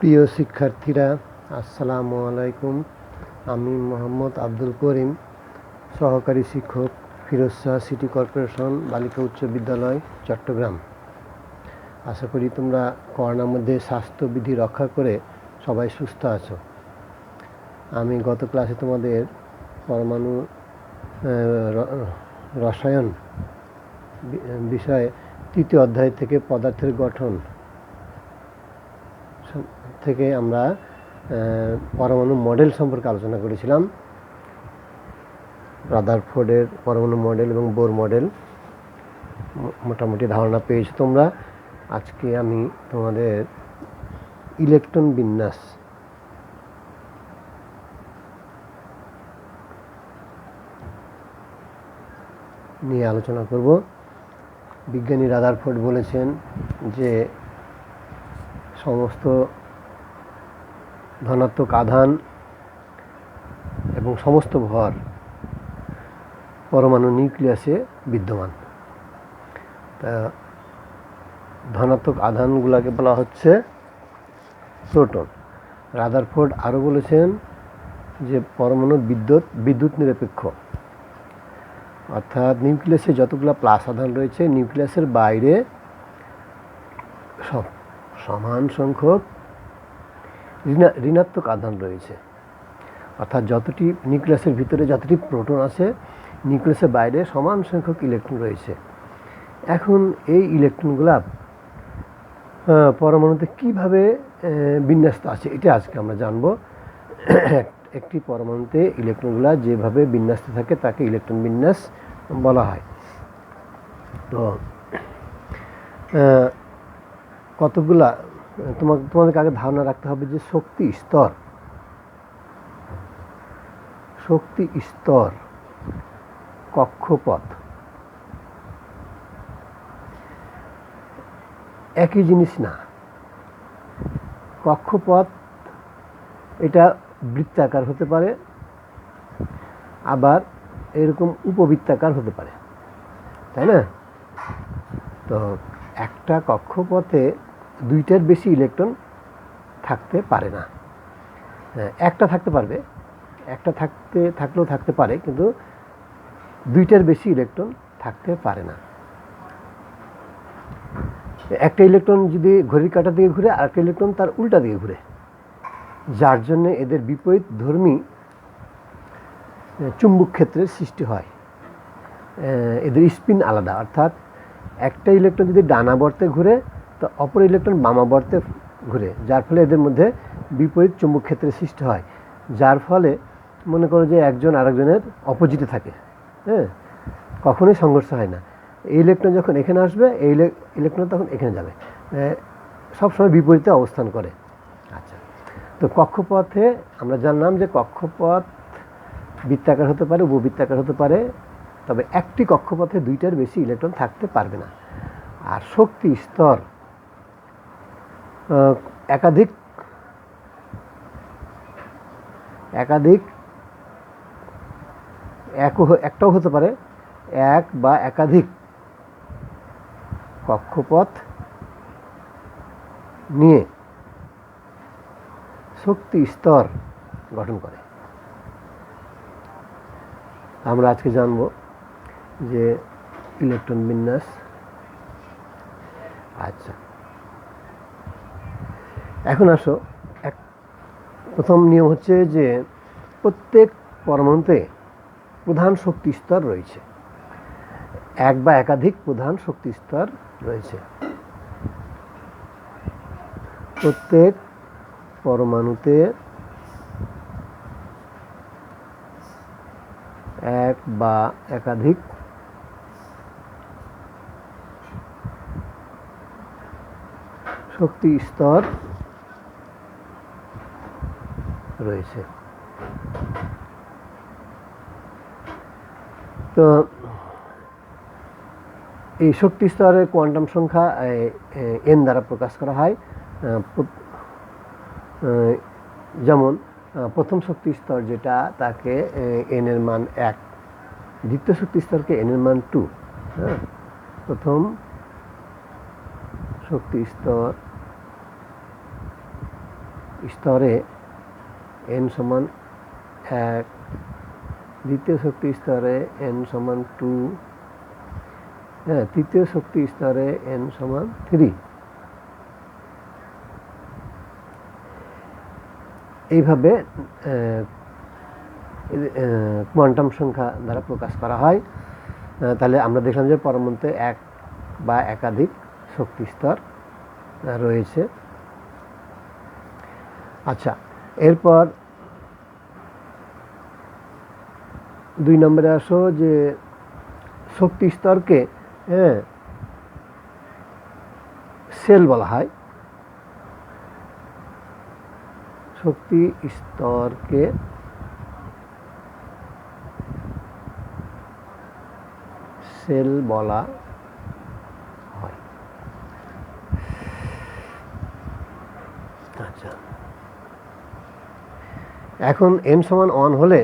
প্রিয় শিক্ষার্থীরা, আসসালামু আলাইকুম। আমি মোহাম্মদ আব্দুল করিম, সহকারী শিক্ষক, ফিরোজ শাহ সিটি কর্পোরেশন বালিকা উচ্চ বিদ্যালয়, চট্টগ্রাম। আশা করি তোমরা করোনার মধ্যে স্বাস্থ্যবিধি রক্ষা করে সবাই সুস্থ আছো। আমি গত ক্লাসে তোমাদের পরমাণু রসায়ন বিষয়ে 3য় অধ্যায় থেকে পদার্থের গঠন থেকে আমরা পরমাণু মডেল সম্পর্কে আলোচনা করেছিলাম। রাদারফোর্ডের পরমাণু মডেল এবং বোর মডেল মোটামুটি ধারণা পেয়েছো তোমরা। আজকে আমি তোমাদের ইলেকট্রন বিন্যাস নিয়ে আলোচনা করব। বিজ্ঞানী রাদারফোর্ড বলেছেন যে সমস্ত ধনাত্মক আধান এবং সমস্ত ভর পরমাণু নিউক্লিয়াসে বিদ্যমান। তা ধনাত্মক আধানগুলোকে বলা হচ্ছে প্রোটন। রাদারফোর্ড আরও বলেছেন যে পরমাণু বিদ্যুৎ নিরপেক্ষ, অর্থাৎ নিউক্লিয়াসে যতগুলো প্লাস আধান রয়েছে নিউক্লিয়াসের বাইরে সমান সংখ্যক ঋণাত্মক আধান রয়েছে। অর্থাৎ যতটি নিউক্লিয়াসের ভিতরে যতটি প্রোটন আছে নিউক্লিয়াসের বাইরে সমান সংখ্যক ইলেকট্রন রয়েছে। এখন এই ইলেকট্রনগুলা পরমাণুতে কিভাবে বিন্যস্ত আছে এটা আজকে আমরা জানব। একটি পরমাণুতে ইলেকট্রনগুলা যেভাবে বিন্যস্ত থাকে তাকে ইলেকট্রন বিন্যাস বলা হয়। তো কতগুলা তোমাদেরকে আগে ধারণা রাখতে হবে যে শক্তি স্তর, কক্ষপথ একই জিনিস না। কক্ষপথ এটা বৃত্তাকার হতে পারে, আবার এরকম উপবৃত্তাকার হতে পারে, তাই না? তো একটা কক্ষপথে 2টার বেশি ইলেকট্রন থাকতে পারে না। একটা থাকতে পারবে, একটা থাকলেও থাকতে পারে, কিন্তু 2টার বেশি ইলেকট্রন থাকতে পারে না। একটা ইলেকট্রন যদি ঘড়ির কাঁটার দিকে ঘুরে আর একটা ইলেকট্রন তার উল্টা দিকে ঘুরে, যার জন্য এদের বিপরীত ধর্মী চুম্বক ক্ষেত্রের সৃষ্টি হয়। এদের স্পিন আলাদা, অর্থাৎ একটা ইলেকট্রন যদি ডানাবর্তে ঘুরে তো অপর ইলেকট্রন বামাবর্তে ঘুরে, যার ফলে এদের মধ্যে বিপরীত চুম্বক ক্ষেত্রের সৃষ্টি হয়, যার ফলে মনে করো যে একজন আরেকজনের অপোজিটে থাকে, কখনোই সংঘর্ষ হয় না। এই ইলেকট্রন যখন এখানে আসবে এই ইলেকট্রন তখন এখানে যাবে, সবসময় বিপরীতে অবস্থান করে। আচ্ছা, তো কক্ষপথে আমরা জানলাম যে কক্ষপথ বৃত্তাকার হতে পারে, উপবৃত্তাকার হতে পারে, তবে একটি কক্ষপথে 2টার বেশি ইলেকট্রন থাকতে পারবে না। আর শক্তি স্তর একটাও হতে পারে, এক বা একাধিক কক্ষপথ নিয়ে শক্তি স্তর গঠন করে। আমরা আজকে জানব যে ইলেকট্রন বিন্যাস। আচ্ছা, এখন আসো, প্রথম নিয়ম হচ্ছে যে প্রত্যেক পরমাণুতে প্রধান শক্তি স্তর রয়েছে, এক বা একাধিক প্রধান শক্তি স্তর রয়েছে। প্রত্যেক পরমাণুতে এক বা একাধিক শক্তি স্তর রয়েছে। তো এই শক্তি স্তরের কোয়ান্টাম সংখ্যা n দ্বারা প্রকাশ করা হয়। যেমন প্রথম শক্তি স্তর যেটা, তাকে n এর মান 1, দ্বিতীয় শক্তি স্তরকে n এর মান 2। প্রথম শক্তি স্তর স্তরে n সমান 1, দ্বিতীয় শক্তি স্তরে n সমান 2, হ্যাঁ, তৃতীয় শক্তি স্তরে n সমান 3। এইভাবে কোয়ান্টাম সংখ্যা দ্বারা প্রকাশ করা হয়। তাহলে আমরা দেখলাম যে পরমাণুতে এক বা একাধিক শক্তি স্তর রয়েছে। আচ্ছা, এরপর 2 নম্বরে আসো যে শক্তি স্তরকে সেল বলা হয়। শক্তি স্তরকে সেল বলা হয়। আচ্ছা, এখন n সমান 1 হলে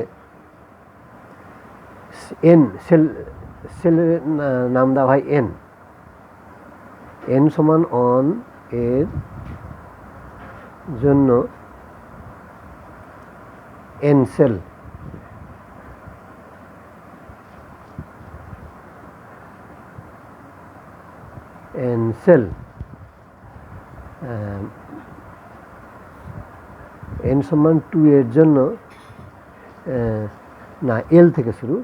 n সেলের নাম দেওয়া হয় n সমান 1 এর জন্য n সেল, n সমান 2 এর জন্য না, l থেকে শুরু,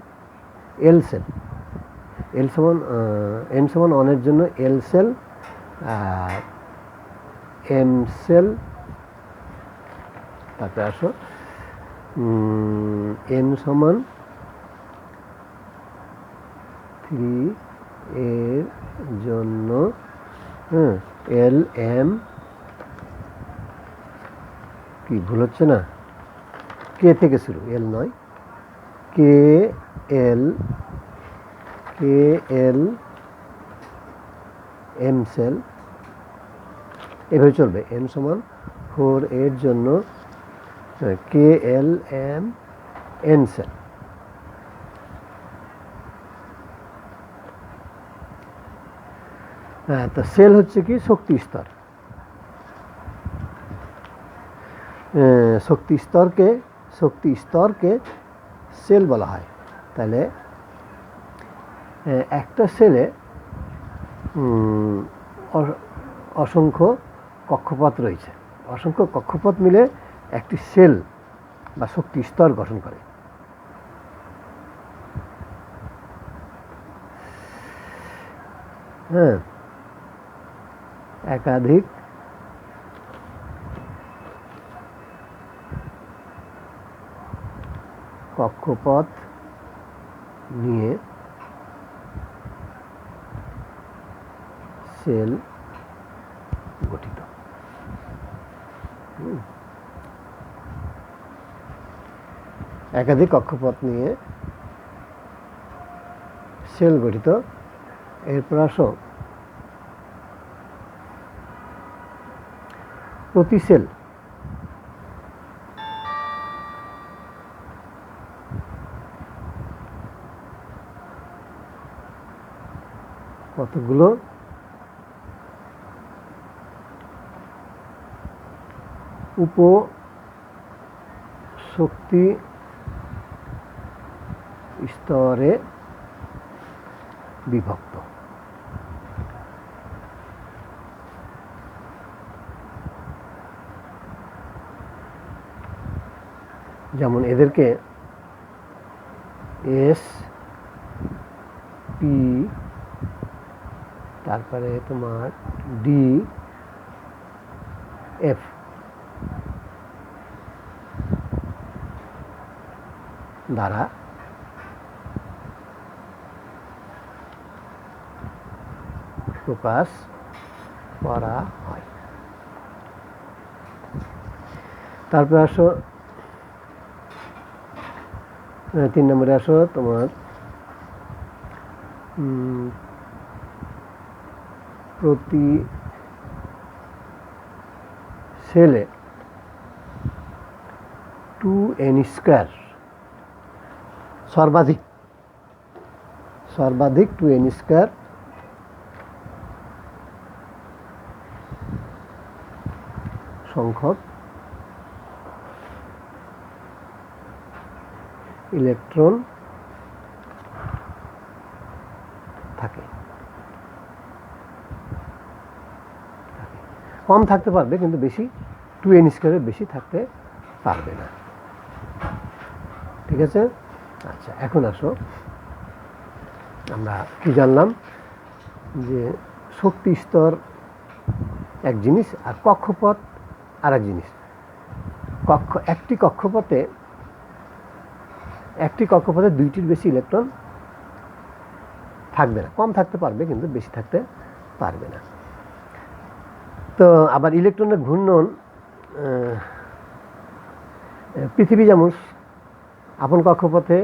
l সেল, n সমান 1 এর জন্য l সেল, m সেল। তারপরে আসো n সমান 3 এর জন্য l m, কি ভুল হচ্ছে না, k থেকে শুরু, l নয়, k l m সেল। এভাবে চলবে। n সমান 4 এর জন্য k l m n cell. তো সেল হচ্ছে কি শক্তি স্তর। শক্তি স্তরকে সেল বলা হয়। তাহলে একটা সেলে অসংখ্য কক্ষপথ রয়েছে। অসংখ্য কক্ষপথ মিলে একটি সেল বা শক্তি স্তর গঠন করে। হ্যাঁ, একাধিক কক্ষপথ নিয়ে সেল গঠিত। একাধিক কক্ষপথ নিয়ে সেল গঠিত। এরপর আসো প্রতি সেল কতগুলো উপশক্তি স্তরে বিভক্ত। যেমন এদেরকে এস পি, তারপরে তোমার ডি এফ দ্বারা প্রকাশ করা হয়। তারপর আসো 3 নম্বরে আসো তোমার প্রতি সেলে 2n স্কয়ার, সর্বাধিক 2n স্কয়ার সংখ্যক ইলেকট্রন থাকে, কম থাকতে পারবে কিন্তু বেশি 2n² বেশি থাকতে পারবে না। ঠিক আছে। আচ্ছা, এখন আসো আমরা কি জানলাম যে শক্তি স্তর এক জিনিস আর কক্ষপথ আর এক জিনিস। একটি কক্ষপথে 2টির বেশি ইলেকট্রন থাকবে না, কম থাকতে পারবে কিন্তু বেশি থাকতে পারবে না। তো আবার ইলেকট্রনের ঘূর্ণন পৃথিবী যেমন আপন কক্ষপথে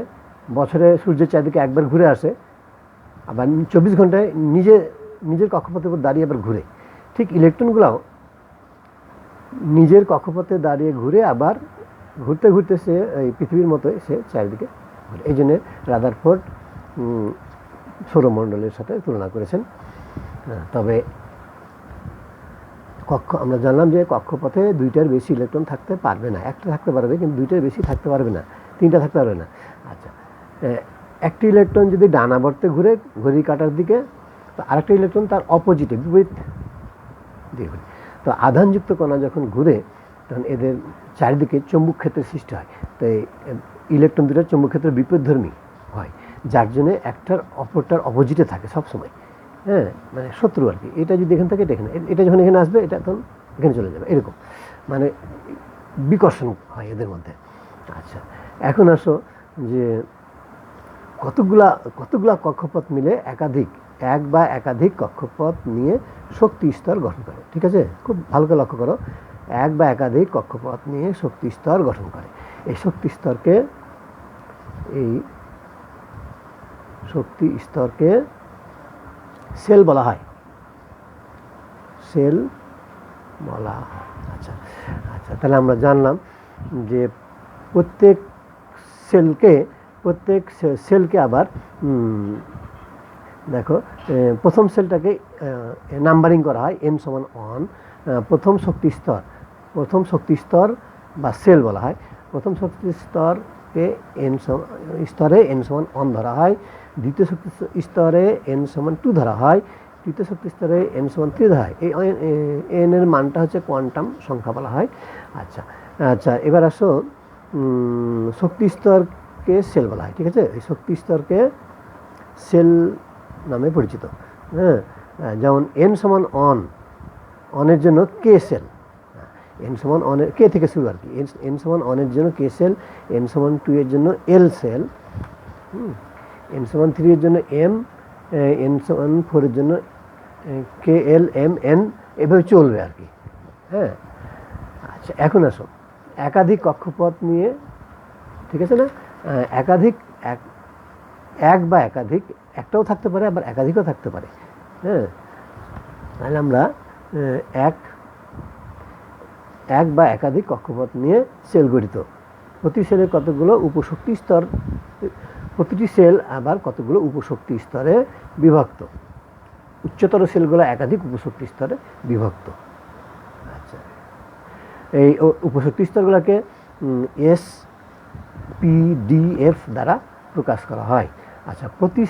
বছরে সূর্যের চারিদিকে একবার ঘুরে আসে, আবার 24 ঘন্টায় নিজের কক্ষপথের উপর দাঁড়িয়ে আবার ঘুরে, ঠিক ইলেকট্রনগুলোও নিজের কক্ষপথে দাঁড়িয়ে ঘুরে আবার ঘুরতে ঘুরতে সে এই পৃথিবীর মতোই সে চারিদিকে ঘুরে। এই জন্যে রাদারফোর্ড সৌরমণ্ডলের সাথে তুলনা করেছেন। তবে আমরা জানলাম যে কক্ষপথে 2টার বেশি ইলেকট্রন থাকতে পারবে না, একটা থাকতে পারবে কিন্তু 2টার বেশি থাকতে পারবে না, 3টা থাকতে পারবে না। আচ্ছা, একটি ইলেকট্রন যদি ডানাবর্তে ঘুরে ঘড়ির কাঁটার দিকে, তো আরেকটা ইলেকট্রন তার অপোজিটে বিপরীত দিকে ঘুরে। তো আধানযুক্ত কণা যখন ঘুরে তখন এদের চারিদিকে চৌম্বক ক্ষেত্রের সৃষ্টি হয়। তো এই ইলেকট্রন দুটার চৌম্বক ক্ষেত্র বিপরীতধর্মী হয়, যার জন্য একটার অপরটার অপোজিটে থাকে সবসময়। হ্যাঁ, মানে শত্রু আর কি। এটা যদি এখানে থাকে এটা এখানে, এটা যখন এখানে আসবে এটা তখন এখানে চলে যাবে, এরকম মানে বিকর্ষণ হয় এদের মধ্যে। আচ্ছা, এখন আসো যে কতগুলা কক্ষপথ মিলে এক বা একাধিক কক্ষপথ নিয়ে শক্তি স্তর গঠন করে। ঠিক আছে, খুব ভালো করে লক্ষ্য করো, এক বা একাধিক কক্ষপথ নিয়ে শক্তি স্তর গঠন করে। এই শক্তি স্তরকে সেল বলা হয়, সেল বলা হয়। আচ্ছা আচ্ছা, তাহলে আমরা জানলাম যে প্রত্যেক সেলকে আবার দেখো, প্রথম সেলটাকে নাম্বারিং করা হয় n=1। প্রথম শক্তি স্তর বা সেল বলা হয়। প্রথম শক্তি স্তরকে স্তরে n=1 ধরা হয়, দ্বিতীয় শক্তি স্তরে n=2 ধরা হয়, তৃতীয় শক্তি স্তরে n=3 ধরা হয়। এই n এর মানটা হচ্ছে কোয়ান্টাম সংখ্যা বলা হয়। আচ্ছা আচ্ছা, এবার আসো শক্তি স্তরকে সেল বলা হয়। ঠিক আছে, এই শক্তি স্তরকে সেল নামে পরিচিত। হ্যাঁ, যেমন n=1 এর জন্য কে সেল, n=1 কে থেকে শুরু আর কি, n=1 এর জন্য কে সেল, n=2 এর জন্য এল সেল, n=3 এর জন্য এম, n=4 এর জন্য কে এল এম এন, এভাবে চলবে আর কি। হ্যাঁ, আচ্ছা, এখন আসো একাধিক কক্ষপথ নিয়ে, ঠিক আছে না, এক বা একাধিক, একটাও থাকতে পারে আবার একাধিকও থাকতে পারে। হ্যাঁ, তাহলে আমরা এক বা একাধিক কক্ষপথ নিয়ে সেল গঠিত। প্রতি সেলে কতগুলো উপশক্তি স্তর, প্রতিটি সেল আবার কতগুলো উপশক্তি স্তরে বিভক্ত। উচ্চতর সেলগুলো একাধিক উপশক্তি স্তরে বিভক্ত। আচ্ছা, এই উপশক্তি স্তরগুলোকে SPDF দ্বারা প্রকাশ করা হয়। আচ্ছা, প্রতি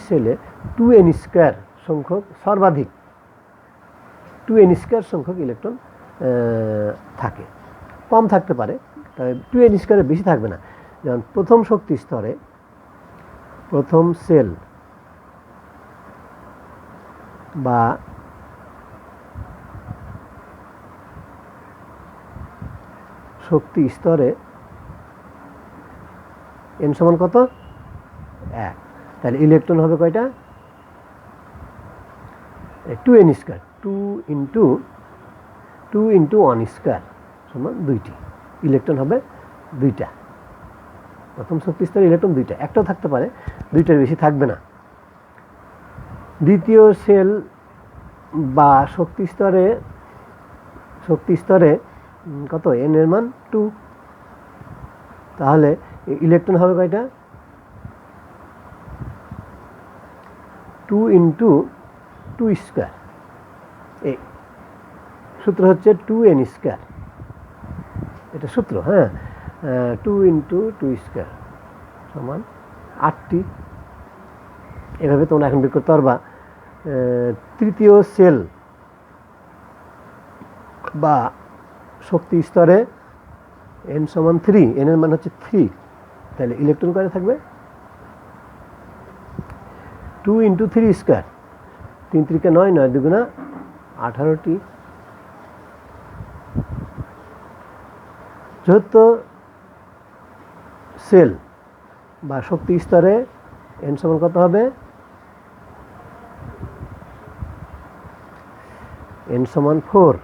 সেলে 2n² সংখ্যক, সর্বাধিক 2n² সংখ্যক ইলেকট্রন থাকে, কম থাকতে পারে, তবে 2n² বেশি থাকবে না। যেমন প্রথম শক্তি স্তরে প্রথম সেল বা শক্তি স্তরে n= কত, 1, তাহলে ইলেকট্রন হবে কয়টা, 2n², 2 × 1² সমান 2টি ইলেকট্রন হবে, 2টা। প্রথম শক্তি স্তরে ইলেকট্রন 2টা, একটাও থাকতে পারে, 2টার বেশি থাকবে না। দ্বিতীয় সেল বা শক্তি স্তরে কত, n এর মান 2, তাহলে ইলেকট্রন হবে কয়টা, 2 × 2²। এই সূত্র হচ্ছে 2n², এটা সূত্র। হ্যাঁ, 2 × 2² সমান 8টি। এভাবে তোমরা এখন বের করতে পারবা তৃতীয় সেল বা শক্তি স্তরে n সমান 3, n এর মান হচ্ছে 3, তাহলে ইলেকট্রন কয়টা থাকবে 2 × 3², 3 × 3 = 9, 9 × 2 = 18টি। চতুর্থ সেল বা শক্তি স্তরে n সমান কত হবে n সমান 4,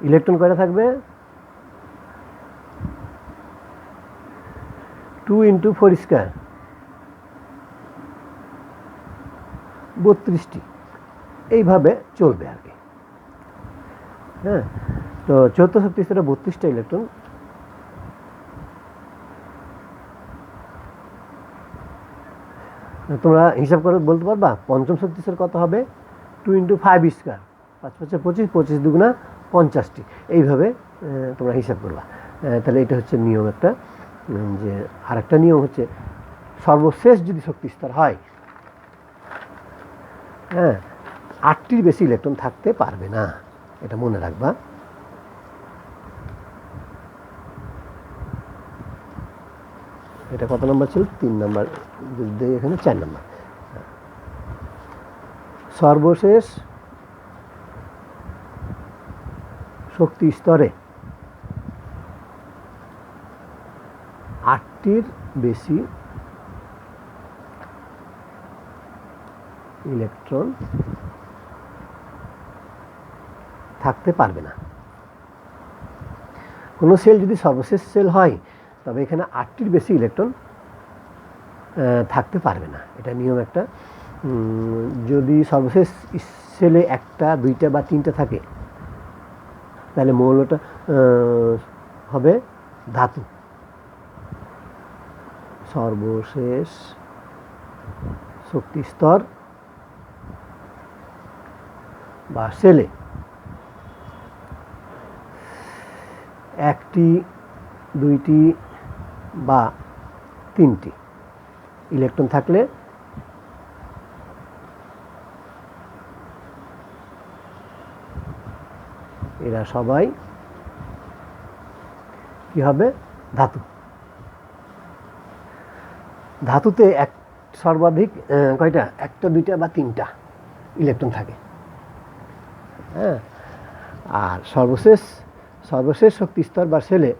ইলেকট্রন কয়টা থাকবে 2 × 4², 32টি। এইভাবে চলবে আর কি। হ্যাঁ, তো চতুর্থ শক্তি স্তরে 32টা ইলেকট্রন। তোমরা হিসাব করে বলতে পারবা পঞ্চম শক্তি স্তর কত হবে 2 × 5², 5 × 5 = 25, 25 × 2 = 50টি। এইভাবে তোমরা হিসাব করবা। তাহলে এটা হচ্ছে নিয়ম একটা। যে আরেকটা নিয়ম হচ্ছে সর্বশেষ যদি শক্তি স্তর হয়, হ্যাঁ, 8টির বেশি ইলেকট্রন থাকতে পারবে না, এটা মনে রাখবা। এটা কত নম্বর ছিল 3 নম্বর, এখানে 4 নম্বর। সর্বশেষ শক্তি স্তরে 8টির বেশি ইলেকট্রন থাকতে পারবে না। কোনো সেল যদি সর্বশেষ সেল হয় তবে এখানে 8টির বেশি ইলেকট্রন থাকতে পারবে না, এটা নিয়ম একটা। যদি সর্বশেষ সেলে 1টা 2টা বা 3টা থাকে তাহলে মৌলটা হবে ধাতু। সর্বশেষ শক্তি স্তর বা সেলে 1টি 2টি বা 3টি ইলেকট্রন থাকলে এরা সবাই কি হবে ধাতু। ধাতুতে সর্বাধিক কয়টা 1টা 2টা বা 3টা ইলেকট্রন থাকে। হ্যাঁ, আর সর্বশেষ শক্তি স্তর বা সেলে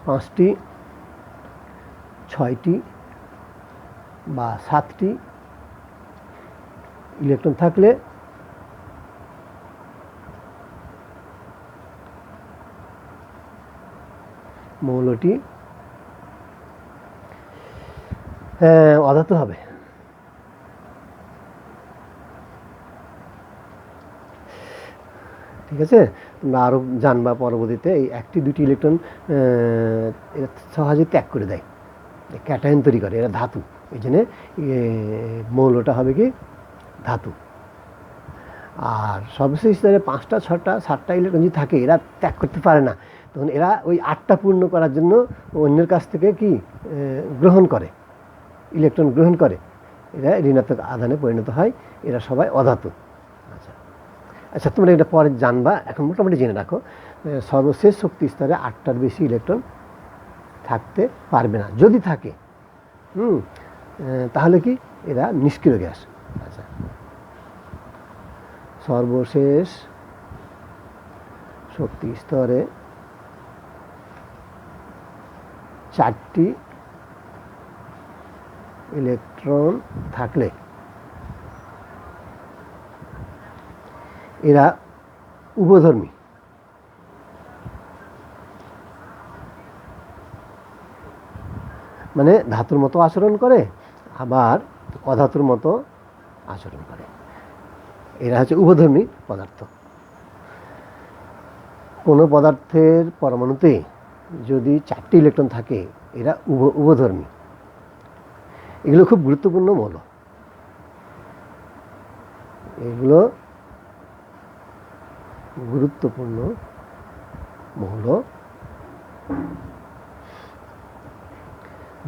5টি 6টি বা 7টি ইলেকট্রন থাকলে মৌলটি অধাতু হবে। ঠিক আছে, তোমরা আরও জানবা পরবর্তীতে। এই 1টি 2টি ইলেকট্রন এরা সহজে ত্যাগ করে দেয়, ক্যাটায়ন তৈরি করে, এরা ধাতু। এই জন্যে মৌলটা হবে কি ধাতু। আর সর্বশেষ স্তরে 5টা 6টা 7টা ইলেকট্রন যদি থাকে এরা ত্যাগ করতে পারে না, তখন এরা ওই 8টা পূর্ণ করার জন্য অন্যের কাছ থেকে কি গ্রহণ করে, ইলেকট্রন গ্রহণ করে, এরা ঋণাত্মক আধানে পরিণত হয়। এরা সবাই অধাতু। আচ্ছা, তোমরা এটা পরে জানবা, এখন মোটামুটি জেনে রাখো সর্বশেষ শক্তি স্তরে 8টার বেশি ইলেকট্রন থাকতে পারবে না। যদি থাকে তাহলে কি এরা নিষ্ক্রিয় গ্যাস। আচ্ছা, সর্বশেষ শক্তি স্তরে 4টি ইলেকট্রন থাকলে এরা উভধর্মী। মানে ধাতুর মতো আচরণ করে, আবার অধাতুর মতো আচরণ করে। এরা হচ্ছে উভধর্মী পদার্থ। কোনো পদার্থের পরমাণুতে যদি 4টি ইলেকট্রন থাকে এরা উভধর্মী। এগুলো খুব গুরুত্বপূর্ণ মৌল। এগুলো গুরুত্বপূর্ণ মৌল,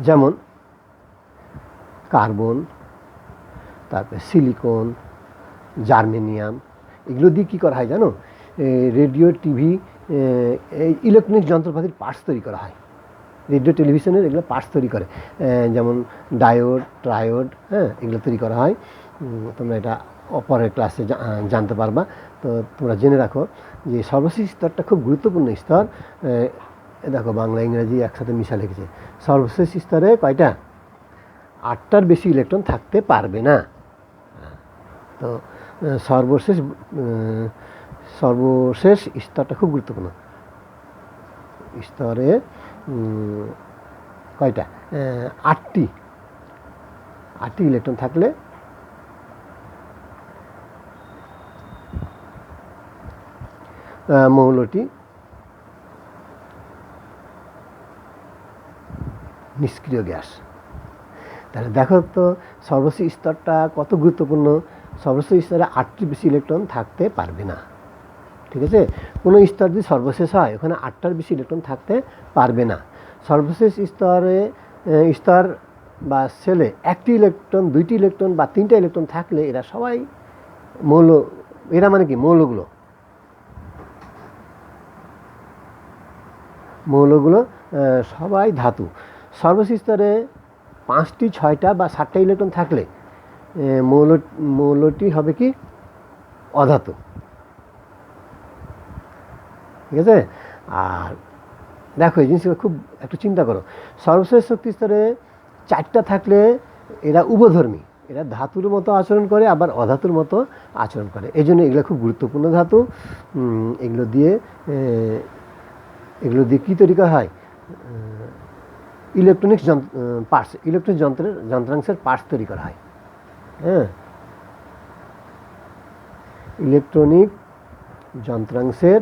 যেমন কার্বন, তারপরে সিলিকন, জার্মেনিয়াম। এগুলো দিয়ে কী করা হয় জানো? রেডিও, টিভি, এই ইলেকট্রনিক যন্ত্রপাতির পার্টস তৈরি করা হয়। রেডিও টেলিভিশনের এগুলো পার্টস তৈরি করে, যেমন ডায়োড, ট্রায়োড, হ্যাঁ, এগুলো তৈরি করা হয়। তোমরা এটা পরের ক্লাসে জানতে পারবা। তো তোমরা জেনে রাখো যে সর্বশেষ স্তরটা খুব গুরুত্বপূর্ণ স্তর। দেখো বাংলা ইংরেজি একসাথে মিশা লিখেছে। সর্বশেষ স্তরে কয়টা? 8টার বেশি ইলেকট্রন থাকতে পারবে না। তো সর্বশেষ স্তরটা খুব গুরুত্বপূর্ণ। স্তরে কয়টা? 8টি ইলেকট্রন থাকলে মৌলটি নিষ্ক্রিয় গ্যাস। তাহলে দেখো তো সর্বশেষ স্তরটা কত গুরুত্বপূর্ণ। সর্বশেষ স্তরে 8টির বেশি ইলেকট্রন থাকতে পারবে না, ঠিক আছে? কোনো স্তর যদি সর্বশেষ হয় ওখানে 8টার বেশি ইলেকট্রন থাকতে পারবে না। সর্বশেষ স্তর বা সেলে 1টি ইলেকট্রন, 2টি ইলেকট্রন বা 3টা ইলেকট্রন থাকলে এরা সবাই মৌল। এরা মানে কি? মৌলগুলো সবাই ধাতু। সর্বশেষ স্তরে 5টি, 6টা বা 7টা ইলেকট্রন থাকলে মৌলটি হবে কি? অধাতু, ঠিক আছে? আর দেখো এই জিনিসগুলো খুব একটু চিন্তা করো। সর্বশেষ শক্তি স্তরে 4টা থাকলে এরা উভধর্মী, এরা ধাতুর মতো আচরণ করে আবার অধাতুর মতো আচরণ করে। এই জন্য এগুলো খুব গুরুত্বপূর্ণ ধাতু। এগুলো দিয়ে কী তৈরি করা হয়? ইলেকট্রনিক্স পার্টস, ইলেকট্রনিক যন্ত্রাংশের পার্টস তৈরি করা হয়। হ্যাঁ, ইলেকট্রনিক যন্ত্রাংশের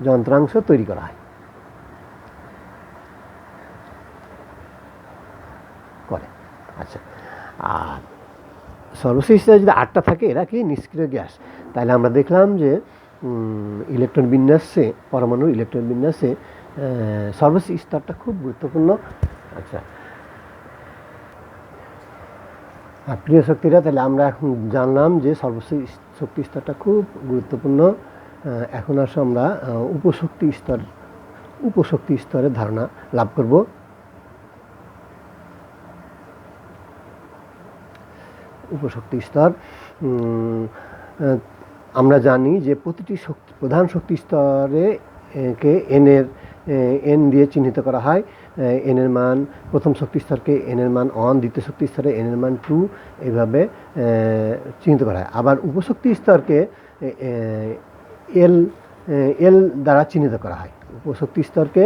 যন্ত্রাংশ তৈরি করা হয় করে। আচ্ছা, আর সর্বশেষ যদি 8টা থাকে এরা কি? নিষ্ক্রিয় গ্যাস। তাহলে আমরা দেখলাম যে ইলেকট্রন বিন্যাসে, পরমাণুর ইলেকট্রন বিন্যাসে সর্বশেষ স্তরটা খুব গুরুত্বপূর্ণ। আচ্ছা, প্রিয় শক্তিরা, তাহলে আমরা এখন জানলাম যে সর্বশেষ শক্তি স্তরটা খুব গুরুত্বপূর্ণ। এখন আসো আমরা উপশক্তি স্তরের ধারণা লাভ করব। উপশক্তি স্তর, আমরা জানি যে প্রতিটি প্রধান শক্তি স্তরে কে এন দিয়ে চিহ্নিত করা হয়। এনের মান, প্রথম শক্তি স্তরকে এনের মান 1, দ্বিতীয় শক্তি স্তরে এনের মান 2, এইভাবে চিহ্নিত করা হয়। আবার উপশক্তি স্তরকে এল দ্বারা চিহ্নিত করা হয়। উপশক্তি স্তরকে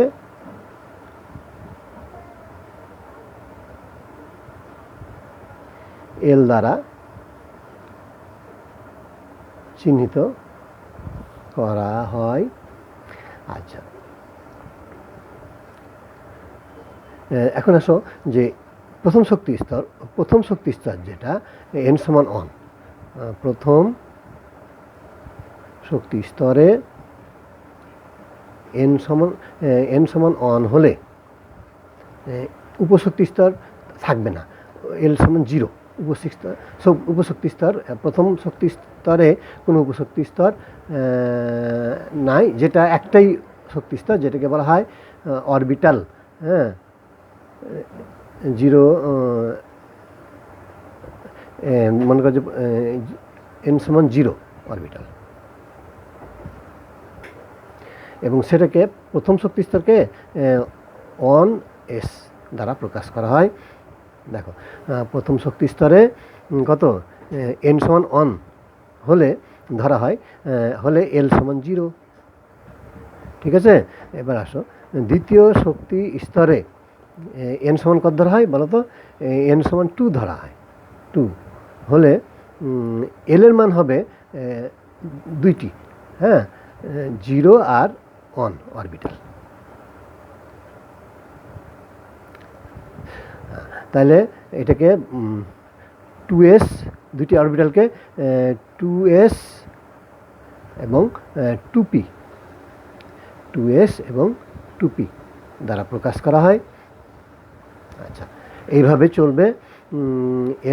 এল দ্বারা চিহ্নিত করা হয়। আচ্ছা, এখন আসো যে প্রথম শক্তি স্তর যেটা n = 1, প্রথম শক্তি স্তরে n = 1 হলে উপশক্তি স্তর থাকবে না, L = 0। উপশক্তি স্তর, প্রথম শক্তি স্তরে কোনো উপশক্তি স্তর নাই, যেটা একটাই শক্তি স্তর, যেটাকে বলা হয় অরবিটাল। হ্যাঁ, 0, মনে করো যে n = 0 অরবিটাল, এবং সেটাকে প্রথম শক্তি স্তরকে 1s দ্বারা প্রকাশ করা হয়। দেখো, প্রথম শক্তি স্তরে কত? n = 1 হলে ধরা হয়, হলে L = 0, ঠিক আছে? এবার আসো দ্বিতীয় শক্তি স্তরে n = কত ধরা হয় বলো তো? n = 2 ধরা হয়। 2 হলে L এর মান হবে 2টি, হ্যাঁ, 0 আর 1 অরবিটাল। তাহলে এটাকে 2s, দুটি অরবিটালকে 2s এবং 2p 2s এবং 2p দ্বারা প্রকাশ করা হয়। আচ্ছা, এইভাবে চলবে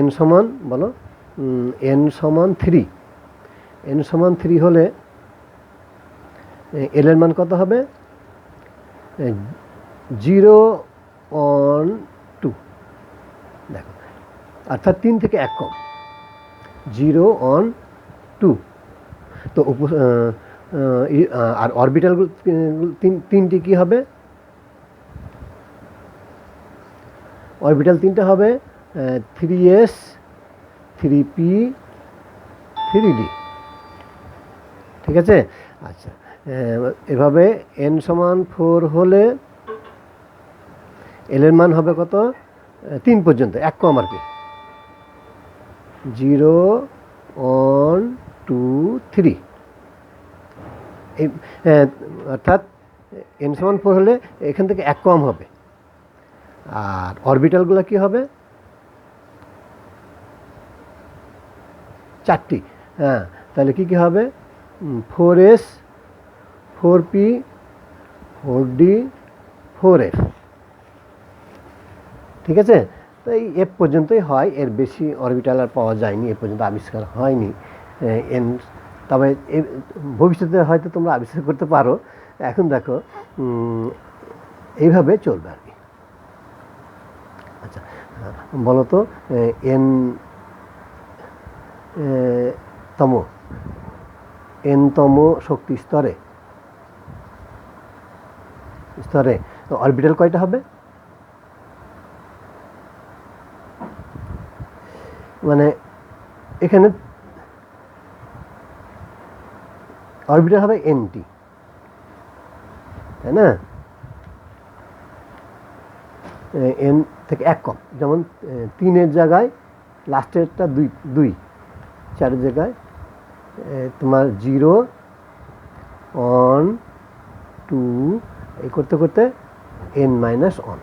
n সমান বলো n সমান 3। n সমান 3 হলে l এর মান কত হবে? 0 on 2, দেখো, অর্থাৎ 3 থেকে 1 কম, 0 on 2। তো আর অরবিটালগুলো তিনটি কি হবে? অরবিটাল তিনটা হবে 3s, 3p, 3d, ঠিক আছে? আচ্ছা, এভাবে n সমান 4 হলে l এর মান হবে কত? 3 পর্যন্ত, 1 কম আর কি, 0 on 2, 3। এই অর্থাৎ n সমান 4 হলে এখান থেকে 1 কম হবে। আর অরবিটালগুলো কি হবে? 4টি। হ্যাঁ, তাহলে কি হবে? 4s, 4p, 4d, 4f, ঠিক আছে? তো এই f পর্যন্তই হয়, এর বেশি অরবিটাল আর পাওয়া যায়নি, এ পর্যন্ত আবিষ্কার হয়নি n। তবে ভবিষ্যতে হয়তো তোমরা আবিষ্কার করতে পারো। এখন দেখো এইভাবে চলবে আর কি। আচ্ছা, বলো তো n তম শক্তি স্তরে অরবিটাল কয়টা হবে? মানে এখানে অরবিটাল হবে nt, তাই না? n থেকে 1 কম, যেমন 3-এর জায়গায় লাস্টেরটা 2, 4-এর জায়গায় তোমার 0 on 2, এই করতে করতে n-1,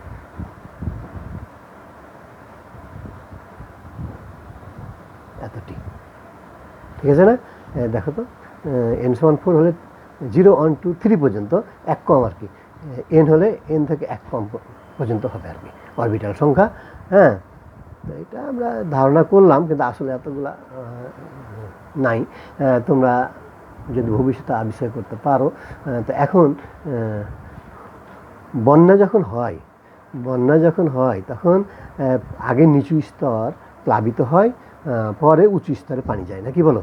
এতটি, ঠিক আছে না? দেখো তো n সমান 4 হলে 0 on 2, 3 পর্যন্ত, 1 কম আর কি। n হলে n থেকে 1 কম পর্যন্ত হবে আর কি অরবিটাল সংখ্যা। হ্যাঁ, তো এটা আমরা ধারণা করলাম, কিন্তু আসলে এতগুলা নাই। তোমরা যদি ভবিষ্যতে আবিষ্কার করতে পারো। তো এখন বন্যা যখন হয় তখন আগে নিচু স্তর প্লাবিত হয়, পরে উঁচু স্তরে পানি যায়, না কি বলো?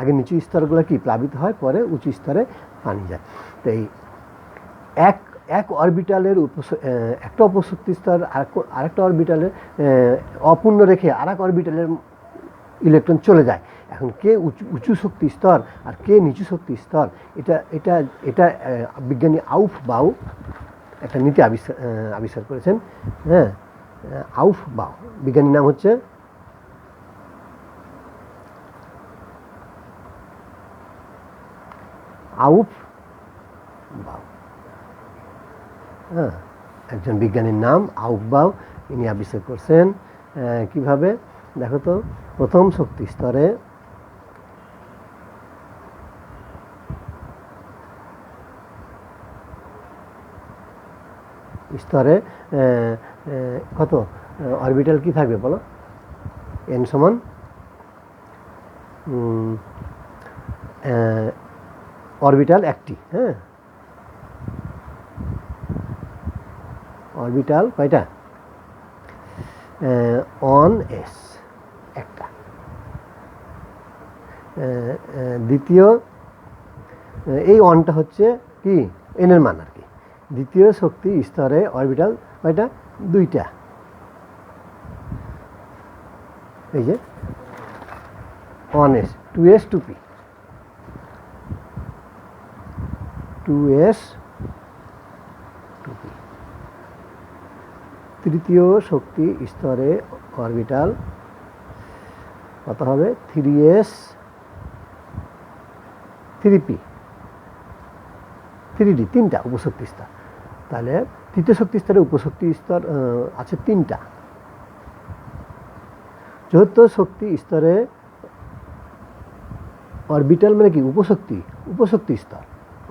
আগে নিচু স্তরগুলো কি প্লাবিত হয়, পরে উঁচু স্তরে পানি যায়। তো এই এক অরবিটালের একটা অপশক্তি স্তর আরেকটা অরবিটালের অপূর্ণ রেখে আরেক অরবিটালের ইলেকট্রন চলে যায়। এখন কে উঁচু শক্তি স্তর আর কে নিচু শক্তি স্তর, এটা বিজ্ঞানী আউফবাউ একটা নীতি আবিষ্কার করেছেন। হ্যাঁ, আউফবাউ, বিজ্ঞানীর নাম হচ্ছে আউফবাউ। হ্যাঁ, একজন বিজ্ঞানীর নাম আউফবাউ, ইনি আবিষ্কার করছেন। কিভাবে? দেখো তো, প্রথম শক্তি স্তরে কত অরবিটাল কি থাকবে বলো? n সমান অরবিটাল একটি। হ্যাঁ, অরবিটাল কয়টা? on s একটা। দ্বিতীয়, এই অনটা হচ্ছে কি n এর মান আর কি। দ্বিতীয় শক্তি স্তরে অরবিটাল কয়টা? 2টা। এই যে on s, 2s, 2p, 2s, 2p। তৃতীয় শক্তি স্তরে অরবিটাল কত হবে? 3s, 3p, 3d, 3টা উপশক্তি স্তর। তাহলে তৃতীয় শক্তি স্তরে উপশক্তি স্তর আছে 3টা। চতুর্থ শক্তি স্তরে অরবিটাল মানে কি উপশক্তি স্তর।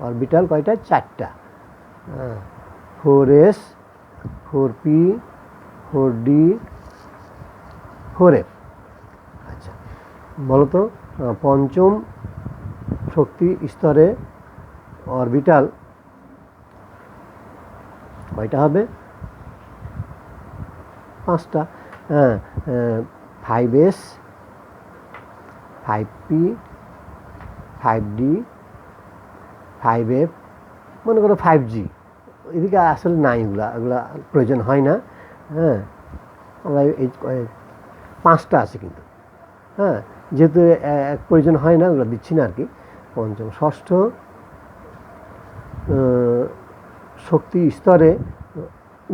অরবিটাল কয়টা? 4টা। 4s 4p 4d 4f। আচ্ছা বলো তো পঞ্চম শক্তি স্তরে অরবিটাল কয়টা হবে? 5টা। 5s 5p 5d 5f, মনে করো 5g। এদিকে আসলে নাই, এগুলা প্রয়োজন হয় না। হ্যাঁ, আমরা এই 5টা আছে কিন্তু। হ্যাঁ, যেহেতু প্রয়োজন হয় না ওগুলো দিচ্ছি না আর কি। পঞ্চম। ষষ্ঠ শক্তি স্তরে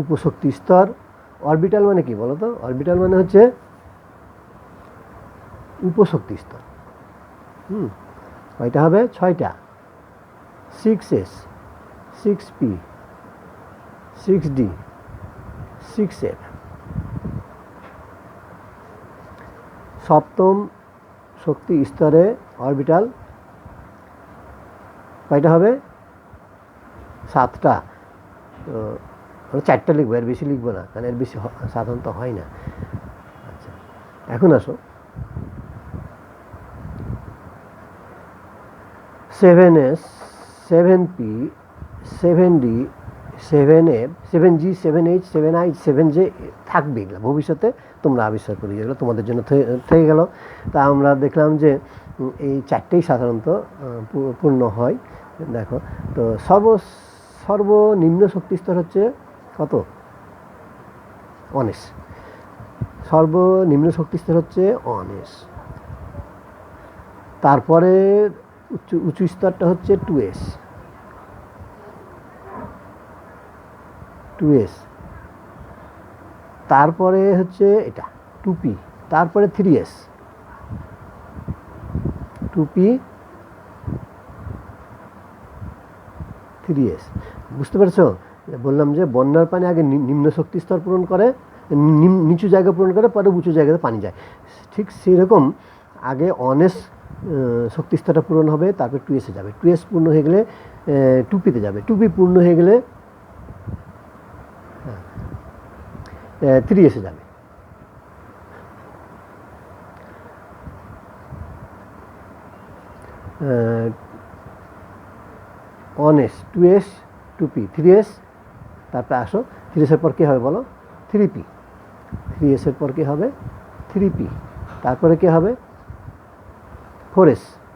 উপশক্তি স্তর। অরবিটাল মানে কি বলো তো? অরবিটাল মানে হচ্ছে উপশক্তি স্তর। কয়টা হবে? 6টা। 6s 6p 6d 6f। সপ্তম শক্তি স্তরে অরবিটাল কয়টা হবে? 7টা। তো 4টা লিখবো, এর বেশি লিখবো না, কারণ এর বেশি সাধারণত হয় না। আচ্ছা এখন আসো 7s 7p 7d 7f 7g 7h 7i 7j থাকবে। এগুলো ভবিষ্যতে তোমরা আবিষ্কার করি, যেগুলো তোমাদের জন্য থেকে গেল। তা আমরা দেখলাম যে এই 4টেই সাধারণত পূর্ণ হয়। দেখো তো সর্বনিম্ন শক্তি স্তর হচ্ছে কত? 1s। সর্বনিম্ন শক্তি স্তর হচ্ছে 1s। তারপরে উঁচু স্তরটা হচ্ছে 2s। তারপরে হচ্ছে এটা 2p, তারপরে 3s 2p 3s। বুঝতে পারছো? বললাম যে বন্যার পানি আগে নিম্ন শক্তি স্তর পূরণ করে, নিচু জায়গা পূরণ করে, পরে উঁচু জায়গাতে পানি যায়। ঠিক সেরকম আগে 1s শক্তি স্তরটা পূরণ হবে, তারপর 2s যাবে। 2s পূর্ণ হয়ে গেলে 2p-তে যাবে। 2p পূর্ণ হয়ে গেলে 3s যাবে। অনেস 2s 2p 3s। তারপরে আসো 3s এর পর কী হবে বলো? 3p। 3s এর পর কী হবে? 3p। তারপরে কী হবে? 4s।